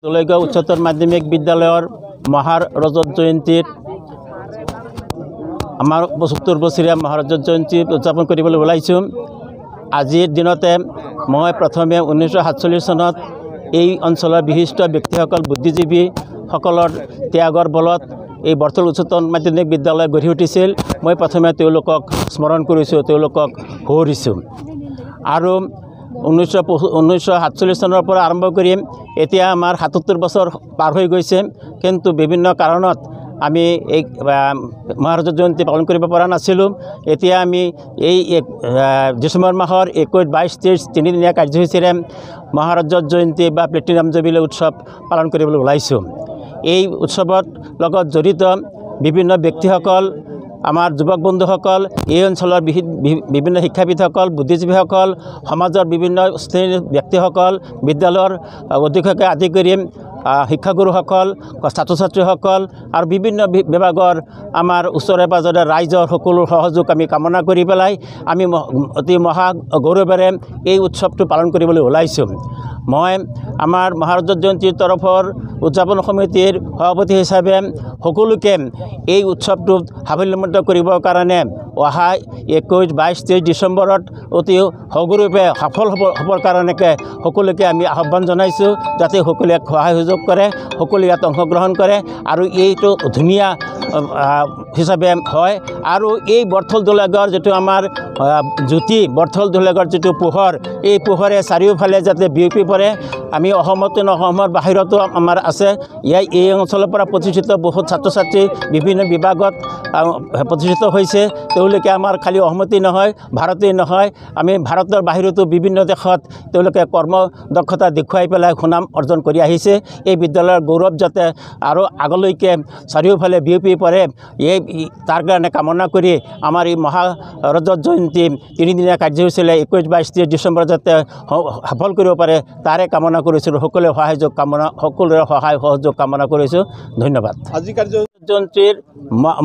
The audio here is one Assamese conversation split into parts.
দলৈগাঁও উচ্চতৰ মাধ্যমিক বিদ্যালয়ৰ মহাৰজত জয়ন্তীত আমাৰ ৭৫ বছৰীয়া মহাৰজত জয়ন্তী উদযাপন কৰিবলৈ ওলাইছোঁ। আজিৰ দিনতে মই প্ৰথমে 1947 চনত এই অঞ্চলৰ বিশিষ্ট ব্যক্তিসকল বুদ্ধিজীৱীসকলৰ ত্যাগৰ বলত এই বৰথল উচ্চতৰ মাধ্যমিক বিদ্যালয় গঢ়ি উঠিছিল। মই প্ৰথমে তেওঁলোকক স্মৰণ কৰিছোঁ, তেওঁলোকক সুঁৱৰিছোঁ। আৰু 1947 চনৰ পৰা আৰম্ভ কৰি এতিয়া আমাৰ ৭৭ বছৰ পাৰ হৈ গৈছে, কিন্তু বিভিন্ন কাৰণত আমি এই মহাৰজত জয়ন্তী পালন কৰিব পৰা নাছিলোঁ। এতিয়া আমি এই ডিচেম্বৰ মাহৰ 21, 22, 23 তিনিদিনীয়া কাৰ্যসূচীৰে মহাৰজত জয়ন্তী বা প্লেটিনাম জুবিলি উৎসৱ পালন কৰিবলৈ ওলাইছোঁ। এই উৎসৱত লগত জড়িত বিভিন্ন ব্যক্তিসকল, আমাৰ যুৱক বন্ধুসকল, এই অঞ্চলৰ বিভিন্ন শিক্ষাবিদসকল, বুদ্ধিজীৱীসকল, সমাজৰ বিভিন্ন শ্ৰেণীৰ ব্যক্তিসকল, বিদ্যালয়ৰ অধ্যক্ষকে আদি কৰি শিক্ষাগুৰুসকল, ছাত্ৰ ছাত্ৰীসকল আৰু বিভিন্ন বিভাগৰ আমাৰ ওচৰে পাজৰে ৰাইজৰ সকলো সহযোগ আমি কামনা কৰি পেলাই আমি অতি মহা গৌৰৱেৰে এই উৎসৱটো পালন কৰিবলৈ ওলাইছোঁ। মই আমাৰ মহাৰজত জয়ন্তীৰ তৰফৰ উদযাপন সমিতিৰ সভাপতি হিচাপে সকলোকে এই উৎসৱটোত সাফল্যমণ্ডিত কৰিবৰ কাৰণে অহা 21, 22, 23 ডিচেম্বৰত অতি সগৌৰৱে সফল হ'বৰ কাৰণেকে সকলোকে আমি আহ্বান জনাইছোঁ, যাতে সকলোৱে সহায় সুযোগ কৰে, সকলোৱে ইয়াত অংশগ্ৰহণ কৰে আৰু এইটো ধুনীয়া হিচাপে হয়। আৰু এই বৰথল দলৈগাঁৱৰ যিটো আমাৰ জ্যোতি, বৰথল দলৈগাঁৱৰ যিটো পোহৰ, এই পোহৰে চাৰিওফালে যাতে বিয়পি পৰে। আমি অসমতে অসমৰ বাহিৰতো আমাৰ আছে। এই অঞ্চলৰ পৰা প্ৰতিষ্ঠিত বহুত ছাত্ৰ ছাত্ৰী বিভিন্ন বিভাগত প্ৰতিষ্ঠিত হৈছে। তেওঁলোকে আমাৰ খালি অসমতেই নহয়, ভাৰতেই নহয়, আমি ভাৰতৰ বাহিৰতো বিভিন্ন দেশত তেওঁলোকে কৰ্ম দক্ষতা দেখুৱাই পেলাই সুনাম অৰ্জন কৰি আহিছে। এই বিদ্যালয়ৰ গৌৰৱ যাতে আৰু আগলৈকে চাৰিওফালে বিয়পি পৰে, তাৰ কাৰণে কামনা কৰি আমাৰ এই মহাৰজত জয়ন্তী তিনিদিনীয়া কাৰ্যসূচীৰে 21, 22, 23 ডিচেম্বৰত যাতে সফল কৰিব পাৰে তাৰে কামনা কৰিছোঁ। সকলোৰে সহায় সহযোগ কামনা কৰিছোঁ। ধন্যবাদ। আজি কাৰ্যসূচী জয়ন্তীৰ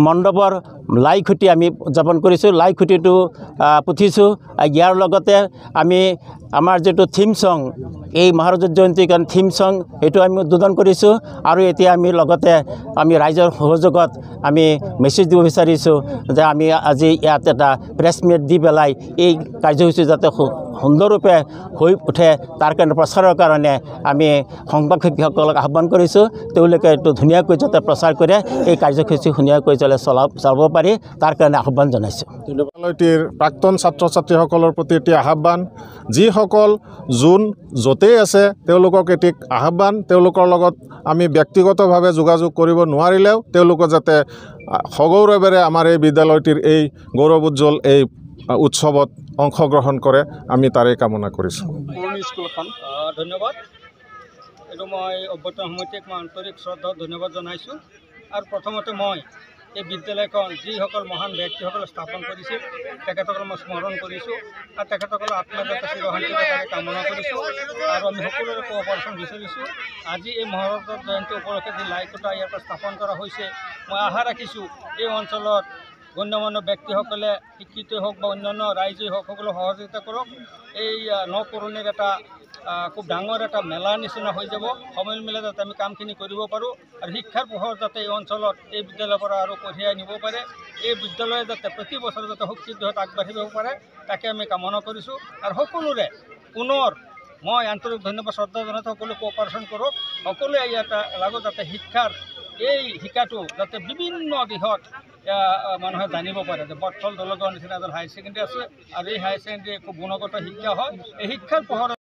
মণ্ডপৰ লাই খুঁটি আমি উদযাপন কৰিছোঁ। লাই খুঁটিটো পুতিছোঁ। ইয়াৰ লগতে আমি আমাৰ যিটো থিম ছং, এই মহাৰজত জয়ন্তীৰ কাৰণে থিম ছং, সেইটো আমি উদ্বোধন কৰিছোঁ। আৰু এতিয়া আমি লগতে আমি ৰাইজৰ সহযোগত আমি মেছেজ দিব বিচাৰিছোঁ যে আমি আজি ইয়াত এটা প্ৰেছ মিট দি পেলাই এই কাৰ্যসূচী যাতে সুন্দৰৰূপে হৈ উঠে তাৰ কাৰণে প্ৰচাৰৰ কাৰণে আমি সংবাদকৰ্মীসকলক আহ্বান কৰিছোঁ। তেওঁলোকে এইটো ধুনীয়াকৈ যাতে প্ৰচাৰ কৰে, এই কাৰ্যসূচী ধুনীয়াকৈ চলাব পাৰি তাৰ কাৰণে আহ্বান জনাইছোঁ। বিদ্যালয়টিৰ প্ৰাক্তন ছাত্ৰ ছাত্ৰীসকলৰ প্ৰতি এটি আহ্বান, যিসকল য'তেই আছে তেওঁলোকক এটি আহ্বান, তেওঁলোকৰ লগত আমি ব্যক্তিগতভাৱে যোগাযোগ কৰিব নোৱাৰিলেও তেওঁলোকে যাতে সগৌৰৱেৰে আমাৰ এই বিদ্যালয়টিৰ এই গৌৰৱ উজ্জ্বল এই উৎসৱত অংশগ্ৰহণ কৰে, আমি তাৰে কামনা কৰিছোঁ। ধন্যবাদ। এইটো মই অভ্যৰ্থনা সমিতিক মই আন্তৰিক শ্ৰদ্ধা ধন্যবাদ জনাইছোঁ। আৰু প্ৰথমতে মই এই বিদ্যালয়খন যিসকল মহান ব্যক্তিসকলে স্থাপন কৰিছিল তেখেতসকলক মই স্মৰণ কৰিছোঁ আৰু তেখেতসকলৰ আত্মগত চিৰশান্তিৰ বাবে কামনা কৰিছোঁ। আৰু আমি সকলোৰে কোঅপাৰেশ্যন বিচাৰিছোঁ। আজি এই মহাৰজত জয়ন্তী উপলক্ষে যি লাই খুঁটা ইয়াৰ পৰা স্থাপন কৰা হৈছে, মই আশা ৰাখিছোঁ এই অঞ্চলত গণ্যমান্য ব্যক্তিসকলে, শিক্ষিতই হওক বা অন্যান্য ৰাইজেই হওক, সকলো সহযোগিতা কৰক। এই নপুৰণিৰ এটা খুব ডাঙৰ এটা মেলাৰ নিচিনা হৈ যাব। সময় মিলাই যাতে আমি কামখিনি কৰিব পাৰোঁ আৰু শিক্ষাৰ পোহৰ যাতে এই অঞ্চলত এই বিদ্যালয়ৰ পৰা আৰু কঢ়িয়াই নিব পাৰে, এই বিদ্যালয়ে যাতে প্ৰতি বছৰে যাতে শক্তিত আগবাঢ়িব পাৰে তাকে আমি কামনা কৰিছোঁ। আৰু সকলোৰে পুনৰ মই আন্তৰিক ধন্যবাদ শ্ৰদ্ধা জনাই সকলোৱে কোঅপাৰেশ্যন কৰক। সকলোৱে ইয়াত লাগত যাতে এই শিক্ষাটো যাতে বিভিন্ন দিশত মানুহে জানিব পাৰে যে বৰথল দলৈগাঁৱৰ নিচিনা এজন হায়াৰ ছেকেণ্ডেৰী আছে আৰু এই হায়াৰ ছেকেণ্ডেৰী খুব গুণগত শিক্ষা হয়। এই শিক্ষাৰ পোহৰত